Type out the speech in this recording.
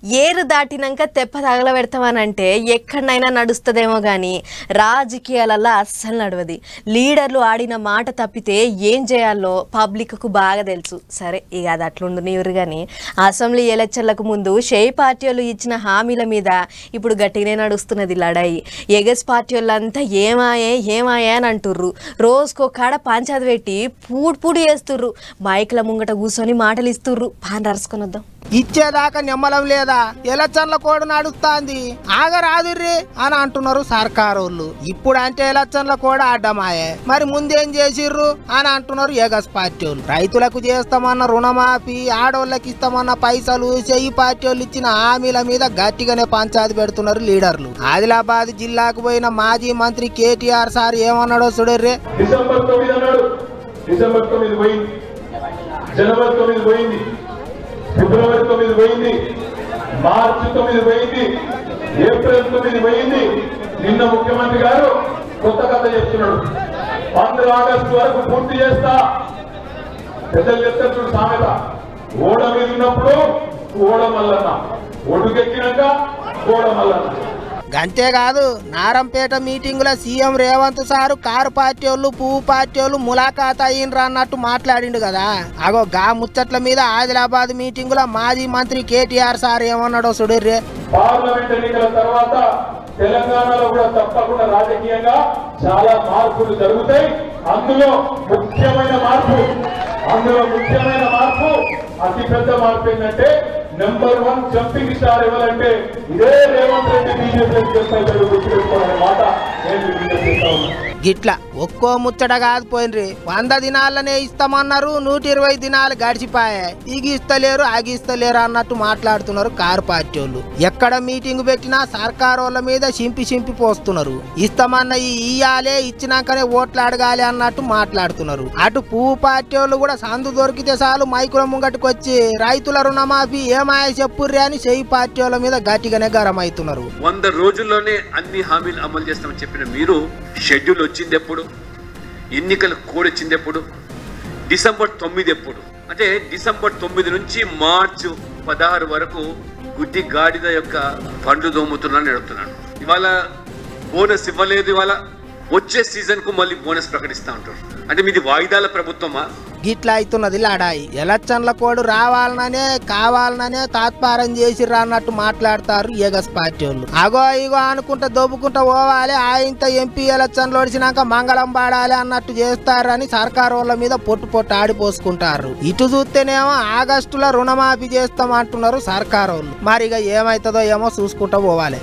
ఏరు దాటినాక తెప్ప తగలబెడతామనంటే ఎక్కడైనా నడుస్తుందేమో కానీ రాజకీయాలలో అస్సలు నడవది. లీడర్లు ఆడిన మాట తప్పితే ఏం చేయాలో పబ్లిక్కు బాగా తెలుసు. సరే ఇక అది అట్లుండు నీరు కానీ అసెంబ్లీ ఎలక్షన్లకు ముందు షేయ్ పార్టీ వాళ్ళు ఇచ్చిన హామీల మీద ఇప్పుడు గట్టిగానే నడుస్తున్నది లడాయి. ఎగస్ పార్టీ వాళ్ళంతా ఏమాయే అని అంటుర్రు. రోజుకో కాడ పంచాయతీ పెట్టి పూడి చేస్తుర్రు. మైక్ల ముంగట కూర్చొని మాటలు ఇస్తుర్రు. పాన్ రసుకొని వద్దాం. ఇచ్చేదాకా నిమ్మలం లేదా? ఎలక్షన్ల కోడ్ నడుస్తాంది ఆగరాదుర్రి అని అంటున్నారు సర్కారోళ్ళు. ఇప్పుడు అంటే ఎలక్షన్ల కోడ్ అడ్డమాయే, మరి ముందేం చేసిర్రు అని అంటున్నారు ఎగస్ పార్టీ వాళ్ళు. రైతులకు చేస్తామన్న రుణమాఫీ, ఆడోళ్ళకి ఇస్తామన్న పైసలు, చెయ్యి పార్టీ వాళ్ళు ఇచ్చిన హామీల మీద గట్టిగానే పంచాయతీ పెడుతున్నారు లీడర్లు. ఆదిలాబాద్ జిల్లాకు పోయిన మాజీ మంత్రి కేటీఆర్ సార్ ఏమన్నాడో చూడర్రే. ఫిబ్రవరి 9 పోయింది, మార్చి 9 పోయింది, ఏప్రిల్ 9 పోయింది. నిన్న ముఖ్యమంత్రి గారు కొత్త కథ చెప్తున్నాడు. 15 ఆగస్టు వరకు పూర్తి చేస్తా. పెద్దలు చెప్తారు సామెత, ఓడ మీద ఉన్నప్పుడు ఓడ మల్లన్న, ఒడుకెక్కినాక ఓడ మల్లన్న. అంతేకాదు నారంపేట మీటింగుల సీఎం రేవంత్ సారు కారు పార్టీ వాళ్ళు, పువ్వు పార్టీ వాళ్ళు ములాఖాత్ అయ్యిండ్రా అన్నట్టు మాట్లాడిండు కదా. అగో గా ముచ్చట్ల మీద ఆదిలాబాద్ మీటింగుల మాజీ మంత్రి కేటీఆర్ సార్ ఏమన్నాడో చూడర్రే. పార్లమెంట్ ఎన్నికల తర్వాత తెలంగాణలో కూడా తప్పకుండా రాజకీయంగా చాలా మార్పులు జరుగుతాయి. అందులో ముఖ్యమైన మార్పు అతి పెద్ద మార్పు ఏంటంటే నెంబర్ 1 జంపింగ్ స్టార్ ఎవరంటే ఇదే రేవంత్ రెడ్డి బీజేపీ గుర్తుపెట్టుకోవాలనే మాట నేను చేస్తా ఉన్నా. గిట్లా ఒక్కో ముచ్చట కాదు పోయినరి. 100 దినాలనే ఇస్తామన్నారు, 120 దినాలు గడిచిపాయే. ఇగిస్తలేరు అగిస్తలేరు అన్నట్టు మాట్లాడుతున్నారు కారు పార్టీ వాళ్ళు. ఎక్కడ మీటింగ్ పెట్టినా సర్కారు వాళ్ళ మీద చింపి పోస్తున్నారు. ఇస్తామన్న ఇయ్యాలే, ఇచ్చినాకనే ఓట్లు అడగాలి అన్నట్టు మాట్లాడుతున్నారు. అటు పువ్వు పార్టీ వాళ్ళు కూడా సందు దొరికితే చాలు మైకుల ముంగటికి వచ్చి రైతుల రుణమాఫీ ఏమాయ చెప్పుర్రే అని చెయ్యి పార్టీ వాళ్ళ మీద గట్టిగానే గరం అవుతున్నారు. 100 రోజుల్లోనే అన్ని హామీలు అమలు చేస్తామని చెప్పిన మీరు షెడ్యూల్ వచ్చింది ఎప్పుడు? ఎన్నికల కోడ్ వచ్చింది ఎప్పుడు? డిసెంబర్ 9 ఎప్పుడు? అంటే డిసెంబర్ 9 నుంచి మార్చి 16 వరకు గుడ్డి గాడిద యొక్క ఫండ్లు దోముతున్నాను అడుగుతున్నాను. ఇవాళ బోనస్ ఇవ్వలేదు. ఇవాళ వచ్చే సీజన్ కు మళ్ళీ బోనస్ ప్రకటిస్తా ఉంటారు. అంటే మీది వాయిదాల ప్రభుత్వమా? గిట్లా అవుతున్నది లాడాయి. ఎలక్షన్ల కోడ్ కావాలననే తాత్పారం చేసిర్రా అన్నట్టు మాట్లాడతారు ఎగస్ పార్టీ వాళ్ళు. అగో ఇగో అనుకుంటా దొబ్బుకుంటా పోవాలి, ఇంత ఎంపీ ఎలక్షన్లు ఓడిచినాక మంగళం పాడాలి అన్నట్టు చేస్తారని సర్కారు వాళ్ళ మీద పొట్టు ఆడిపోసుకుంటారు. ఇటు చూస్తేనేమో ఆగస్టులో రుణమాఫీ చేస్తామంటున్నారు సర్కారు వాళ్ళు. మరి ఇక ఏమైతుందో ఏమో చూసుకుంటా పోవాలి.